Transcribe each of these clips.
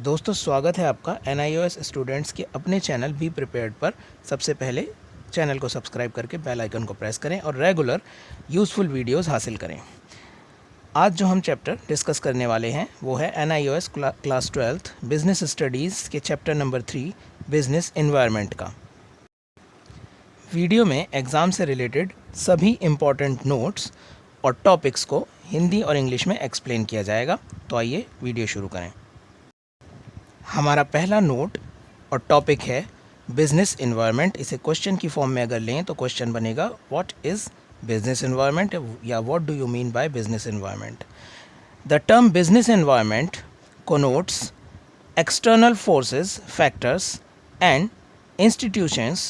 दोस्तों स्वागत है आपका NIOS स्टूडेंट्स के अपने चैनल बी प्रिपेयर्ड पर। सबसे पहले चैनल को सब्सक्राइब करके बेल आइकन को प्रेस करें और रेगुलर यूज़फुल वीडियोस हासिल करें। आज जो हम चैप्टर डिस्कस करने वाले हैं वो है NIOS class 12th business studies के चैप्टर नंबर 3 बिजनेस एनवायरनमेंट का। वीडियो में एग्ज़ाम से रिलेटेड सभी इम्पॉर्टेंट नोट्स और टॉपिक्स को हिंदी और इंग्लिश में एक्सप्लेन किया जाएगा। तो आइए वीडियो शुरू करें। हमारा पहला नोट और टॉपिक है बिजनेस एनवायरनमेंट। इसे क्वेश्चन की फॉर्म में अगर लें तो क्वेश्चन बनेगा व्हाट इज़ बिजनेस एनवायरनमेंट या what do you mean by business environment. The term business environment connotes external forces, factors and institutions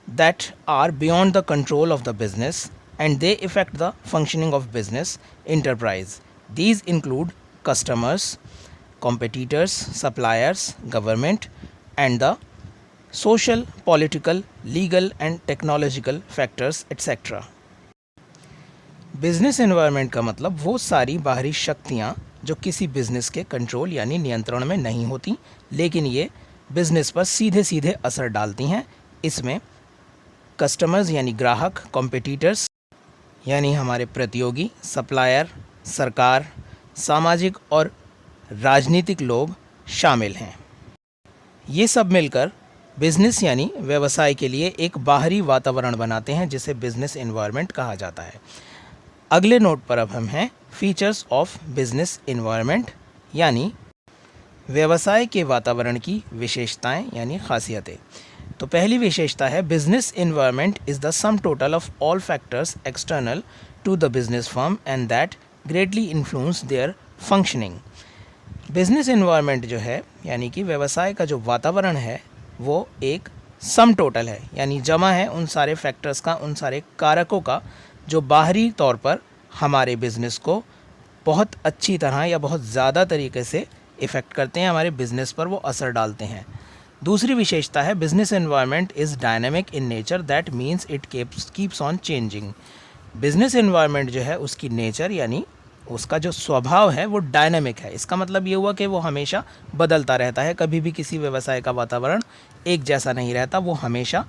that are beyond the control of the business and they affect the functioning of business enterprise. These include customers, competitors, suppliers, government and the social, political, legal and technological factors etc. Business environment का मतलब वो सारी बाहरी शक्तियाँ जो किसी business के control यानी नियंत्रण में नहीं होती लेकिन ये बिजनेस पर सीधे सीधे असर डालती हैं। इसमें कस्टमर्स यानी ग्राहक, कॉम्पिटिटर्स यानी हमारे प्रतियोगी, सप्लायर, सरकार, सामाजिक और राजनीतिक लोग शामिल हैं। ये सब मिलकर बिजनेस यानी व्यवसाय के लिए एक बाहरी वातावरण बनाते हैं जिसे बिजनेस एनवायरनमेंट कहा जाता है। अगले नोट पर अब हम हैं फीचर्स ऑफ बिजनेस एनवायरनमेंट यानी व्यवसाय के वातावरण की विशेषताएं यानी खासियतें। तो पहली विशेषता है business environment is the sum total of all factors external to the business firm and that greatly influence their functioning. Business environment जो है यानी कि व्यवसाय का जो वातावरण है वो एक सम टोटल है यानी जमा है उन सारे फैक्टर्स का, उन सारे कारकों का जो बाहरी तौर पर हमारे बिज़नेस को बहुत अच्छी तरह या बहुत ज़्यादा तरीके से इफ़ेक्ट करते हैं, हमारे बिज़नेस पर वो असर डालते हैं। दूसरी विशेषता है business environment is dynamic in nature that means it keeps on changing. Business environment जो है उसकी नेचर यानी उसका जो स्वभाव है वो डायनामिक है। इसका मतलब ये हुआ कि वो हमेशा बदलता रहता है, कभी भी किसी व्यवसाय का वातावरण एक जैसा नहीं रहता, वो हमेशा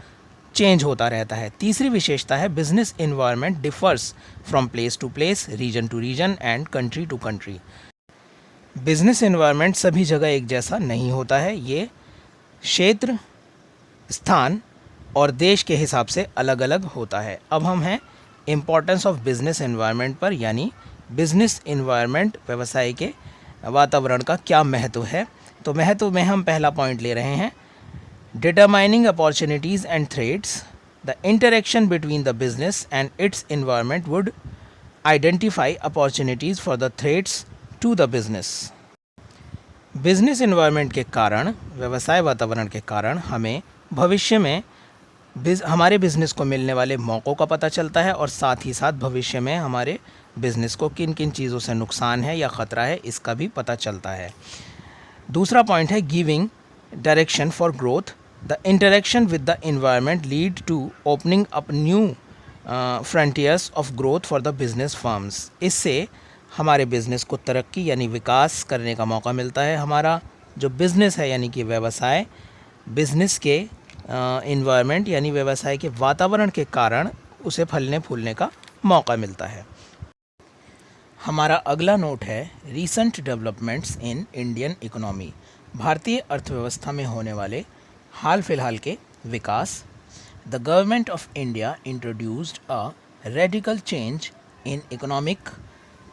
चेंज होता रहता है। तीसरी विशेषता है business environment differs from place to place, region to region and country to country. Business environment सभी जगह एक जैसा नहीं होता है, ये क्षेत्र, स्थान और देश के हिसाब से अलग अलग होता है। अब हम हैं इम्पोर्टेंस ऑफ बिजनेस एनवायरनमेंट पर यानी बिजनेस एनवायरनमेंट व्यवसाय के वातावरण का क्या महत्व है। तो महत्व में हम पहला पॉइंट ले रहे हैं determining opportunities and threats. The interaction between the business and its environment would identify opportunities for the threats to the business. Business environment के कारण, व्यवसाय वातावरण के कारण हमें भविष्य में हमारे बिज़नेस को मिलने वाले मौक़ों का पता चलता है और साथ ही साथ भविष्य में हमारे बिज़नेस को किन किन चीज़ों से नुकसान है या ख़तरा है इसका भी पता चलता है। दूसरा पॉइंट है giving direction for growth. The interaction with the environment lead to opening up new frontiers of growth for the business firms. इससे हमारे बिज़नेस को तरक्की यानी विकास करने का मौका मिलता है। हमारा जो बिज़नेस है यानी कि व्यवसाय, बिज़नेस के environment यानी व्यवसाय के वातावरण के कारण उसे फलने फूलने का मौका मिलता है। हमारा अगला नोट है recent developments in Indian economy. भारतीय अर्थव्यवस्था में होने वाले हाल फिलहाल के विकास। The government of India introduced a radical change in economic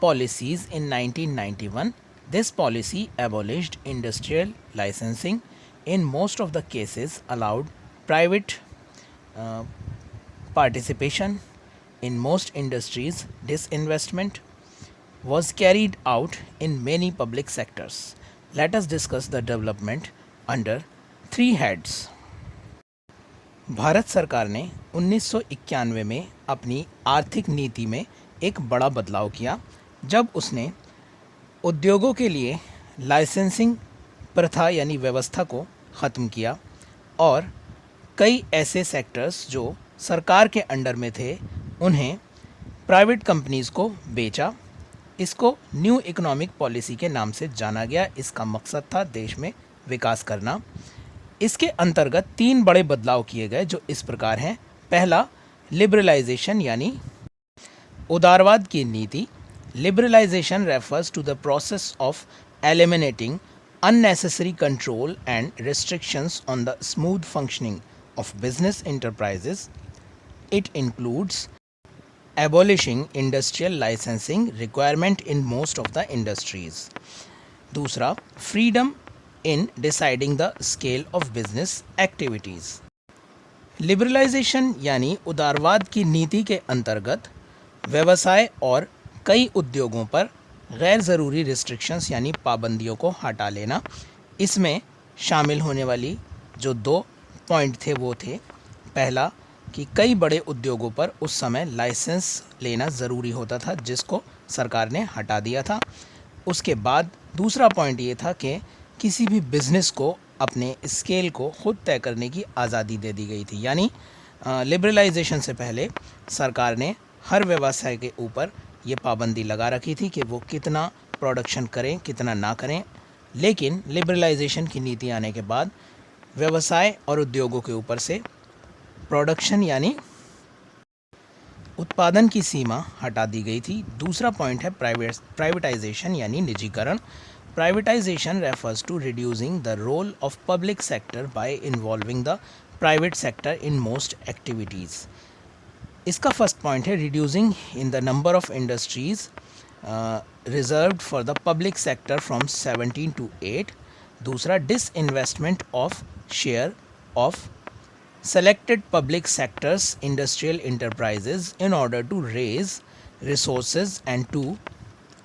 policies in 1991. This policy abolished industrial licensing in most of the cases, allowed private participation in most industries. Disinvestment was carried out in many public sectors. Let us discuss the development under 3 heads. Bharat सरकार ने 1991 में अपनी आर्थिक नीति में एक बड़ा बदलाव किया जब उसने उद्योगों के लिए लाइसेंसिंग प्रथा यानी व्यवस्था को ख़त्म किया और कई ऐसे सेक्टर्स जो सरकार के अंडर में थे उन्हें प्राइवेट कंपनीज़ को बेचा। इसको न्यू इकोनॉमिक पॉलिसी के नाम से जाना गया। इसका मकसद था देश में विकास करना। इसके अंतर्गत 3 बड़े बदलाव किए गए जो इस प्रकार हैं। पहला, लिबरलाइजेशन यानी उदारवाद की नीति। Liberalisation refers to the process of eliminating unnecessary control and restrictions on the smooth functioning of business enterprises. It includes abolishing industrial licensing requirement in most of the industries. दूसरा, freedom in deciding the scale of business activities. Liberalisation यानी उदारवाद की नीति के अंतर्गत व्यवसाय और कई उद्योगों पर गैर ज़रूरी रिस्ट्रिक्शंस यानी पाबंदियों को हटा लेना। इसमें शामिल होने वाली जो 2 पॉइंट थे वो थे, पहला कि कई बड़े उद्योगों पर उस समय लाइसेंस लेना ज़रूरी होता था जिसको सरकार ने हटा दिया था। उसके बाद दूसरा पॉइंट ये था कि किसी भी बिज़नेस को अपने स्केल को खुद तय करने की आज़ादी दे दी गई थी। यानी लिबरलाइजेशन से पहले सरकार ने हर व्यवसाय के ऊपर ये पाबंदी लगा रखी थी कि वो कितना प्रोडक्शन करें कितना ना करें, लेकिन लिबरलाइजेशन की नीति आने के बाद व्यवसाय और उद्योगों के ऊपर से प्रोडक्शन यानी उत्पादन की सीमा हटा दी गई थी। दूसरा पॉइंट है प्राइवेटाइजेशन यानी निजीकरण। Privatisation refers to reducing the role of public sector by involving the private sector in most activities. इसका फर्स्ट पॉइंट है reducing in the number of industries reserved for the public sector from 17 to 8। दूसरा, disinvestment of share of selected public sectors industrial enterprises in order to raise resources and to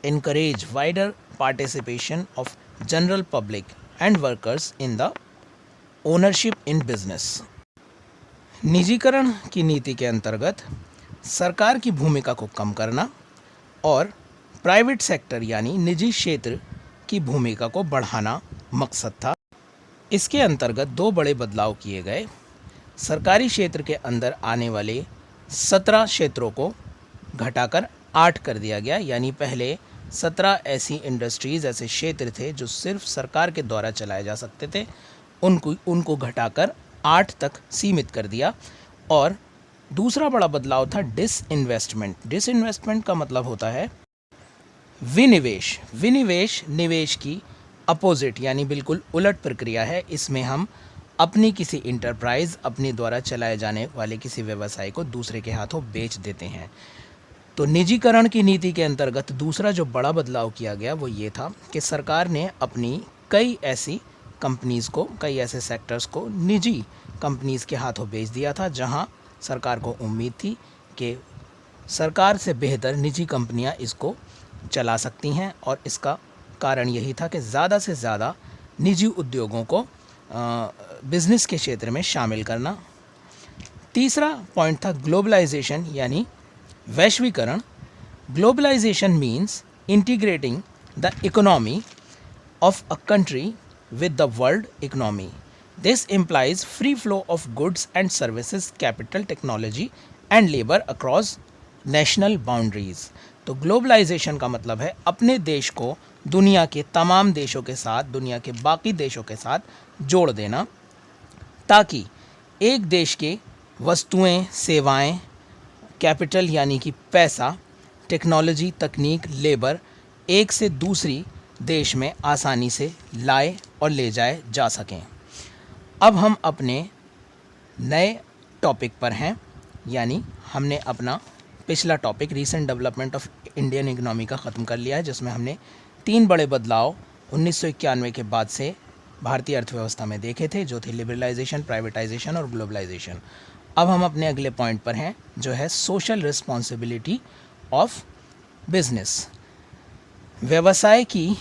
encourage wider participation of general public and workers in the ownership in business। निजीकरण की नीति के अंतर्गत सरकार की भूमिका को कम करना और प्राइवेट सेक्टर यानी निजी क्षेत्र की भूमिका को बढ़ाना मकसद था। इसके अंतर्गत 2 बड़े बदलाव किए गए। सरकारी क्षेत्र के अंदर आने वाले 17 क्षेत्रों को घटाकर 8 कर दिया गया। यानी पहले 17 ऐसी इंडस्ट्रीज़, ऐसे क्षेत्र थे जो सिर्फ सरकार के द्वारा चलाए जा सकते थे, उनको घटाकर 8 तक सीमित कर दिया। और दूसरा बड़ा बदलाव था डिसइन्वेस्टमेंट। डिसइन्वेस्टमेंट का मतलब होता है विनिवेश। विनिवेश निवेश की अपोजिट यानी बिल्कुल उलट प्रक्रिया है। इसमें हम अपनी किसी इंटरप्राइज, अपने द्वारा चलाए जाने वाले किसी व्यवसाय को दूसरे के हाथों बेच देते हैं। तो निजीकरण की नीति के अंतर्गत दूसरा जो बड़ा बदलाव किया गया वो ये था कि सरकार ने अपनी कई ऐसी कंपनीज़ को, कई ऐसे सेक्टर्स को निजी कंपनीज़ के हाथों बेच दिया था जहां सरकार को उम्मीद थी कि सरकार से बेहतर निजी कंपनियां इसको चला सकती हैं। और इसका कारण यही था कि ज़्यादा से ज़्यादा निजी उद्योगों को बिज़नेस के क्षेत्र में शामिल करना। तीसरा पॉइंट था ग्लोबलाइजेशन यानी वैश्वीकरण। Globalisation means integrating the economy of a country with the world economy. This implies free flow of goods and services, capital, technology and labour across national boundaries. तो ग्लोबलाइजेशन का मतलब है अपने देश को दुनिया के तमाम देशों के साथ, दुनिया के बाकी देशों के साथ जोड़ देना, ताकि एक देश के वस्तुएं, सेवाएं, कैपिटल यानी कि पैसा, टेक्नोलॉजी, तकनीक, लेबर एक से दूसरी देश में आसानी से लाए और ले जाए जा सकें। अब हम अपने नए टॉपिक पर हैं, यानी हमने अपना पिछला topic recent development of Indian economy का ख़त्म कर लिया है, जिसमें हमने 3 बड़े बदलाव 1991 के बाद से भारतीय अर्थव्यवस्था में देखे थे, जो थे लिबरलाइजेशन, प्राइवेटाइजेशन और ग्लोबलाइजेशन। अब हम अपने अगले पॉइंट पर हैं, जो है सोशल रिस्पॉन्सिबिलिटी ऑफ बिजनेस। व्यवसाय की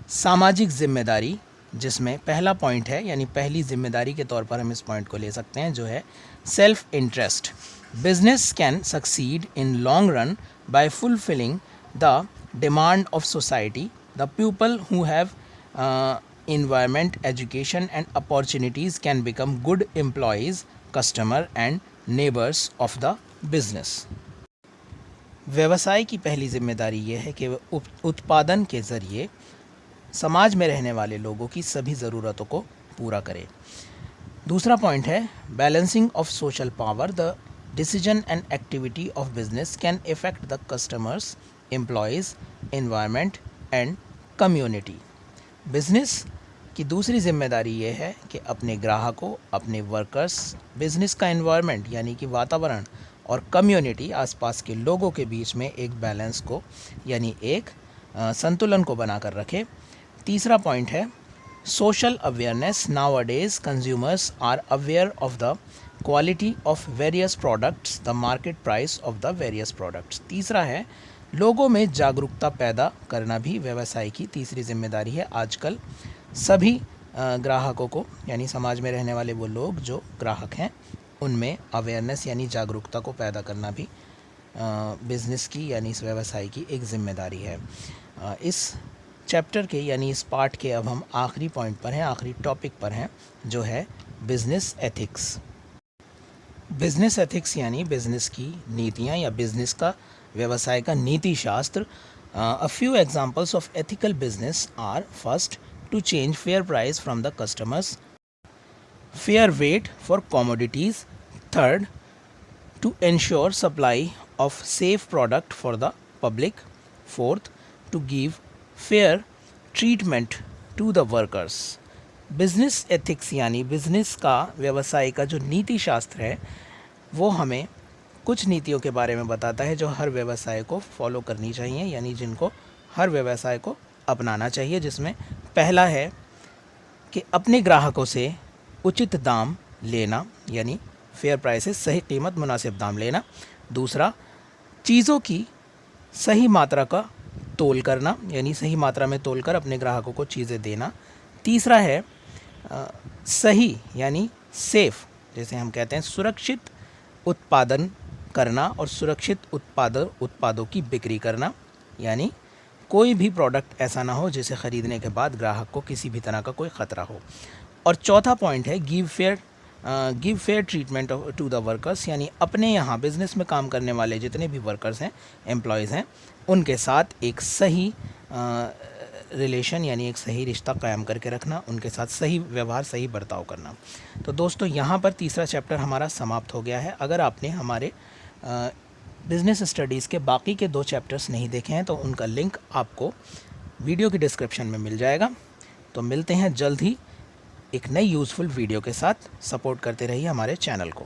सामाजिक जिम्मेदारी, जिसमें पहला पॉइंट है, यानी पहली जिम्मेदारी के तौर पर हम इस पॉइंट को ले सकते हैं, जो है self interest. Business can succeed in long run by fulfilling the demand of society. The people who have environment, education and opportunities can become good employees, customer and neighbors of the business। व्यवसाय की पहली जिम्मेदारी ये है कि वह उत्पादन के ज़रिए समाज में रहने वाले लोगों की सभी ज़रूरतों को पूरा करे। दूसरा पॉइंट है balancing of social power, the decision and activity of business can effect the customers, employees, environment and community. Business की दूसरी जिम्मेदारी ये है कि अपने ग्राहकों, अपने वर्कर्स, बिजनेस का एनवायरनमेंट यानी कि वातावरण और कम्युनिटी, आसपास के लोगों के बीच में एक बैलेंस को यानी एक संतुलन को बनाकर रखे। तीसरा पॉइंट है social awareness, nowadays consumers are aware of the quality of various products, the market price of the various products. तीसरा है लोगों में जागरूकता पैदा करना भी व्यवसाय की तीसरी जिम्मेदारी है। आजकल सभी ग्राहकों को यानी समाज में रहने वाले वो लोग जो ग्राहक हैं उनमें अवेयरनेस यानी जागरूकता को पैदा करना भी बिज़नेस की यानी इस व्यवसाय की एक ज़िम्मेदारी है। इस चैप्टर के यानी इस पार्ट के अब हम आखिरी पॉइंट पर हैं, आखिरी टॉपिक पर हैं, जो है बिज़नेस एथिक्स। बिज़नेस एथिक्स यानी बिज़नेस की नीतियाँ या बिज़नेस का व्यवसाय का नीति शास्त्र। A few examples of ethical business are first, to change fair price from the customers, fair weight for commodities, third to ensure supply of safe product for the public, fourth to give fair treatment to the workers। Business ethics यानी business का व्यवसाय का जो नीति शास्त्र है वो हमें कुछ नीतियों के बारे में बताता है जो हर व्यवसाय को फॉलो करनी चाहिए यानी जिनको हर व्यवसाय को अपनाना चाहिए, जिसमें पहला है कि अपने ग्राहकों से उचित दाम लेना यानी फेयर प्राइसेस, सही कीमत, मुनासिब दाम लेना। दूसरा, चीज़ों की सही मात्रा का तोल करना यानी सही मात्रा में तोल कर अपने ग्राहकों को चीज़ें देना। तीसरा है सही यानी सेफ़, जैसे हम कहते हैं सुरक्षित उत्पादन करना और सुरक्षित उत्पादों की बिक्री करना, यानी कोई भी प्रोडक्ट ऐसा ना हो जिसे ख़रीदने के बाद ग्राहक को किसी भी तरह का कोई ख़तरा हो। और चौथा पॉइंट है give fair treatment to the workers, यानी अपने यहाँ बिज़नेस में काम करने वाले जितने भी वर्कर्स हैं, एम्प्लॉयज़ हैं, उनके साथ एक सही रिलेशन यानी एक सही रिश्ता कायम करके रखना, उनके साथ सही व्यवहार, सही बर्ताव करना। तो दोस्तों यहाँ पर तीसरा चैप्टर हमारा समाप्त हो गया है। अगर आपने हमारे बिज़नेस स्टडीज़ के बाकी के 2 चैप्टर्स नहीं देखे हैं तो उनका लिंक आपको वीडियो की डिस्क्रिप्शन में मिल जाएगा। तो मिलते हैं जल्द ही एक नई यूज़फुल वीडियो के साथ। सपोर्ट करते रहिए हमारे चैनल को।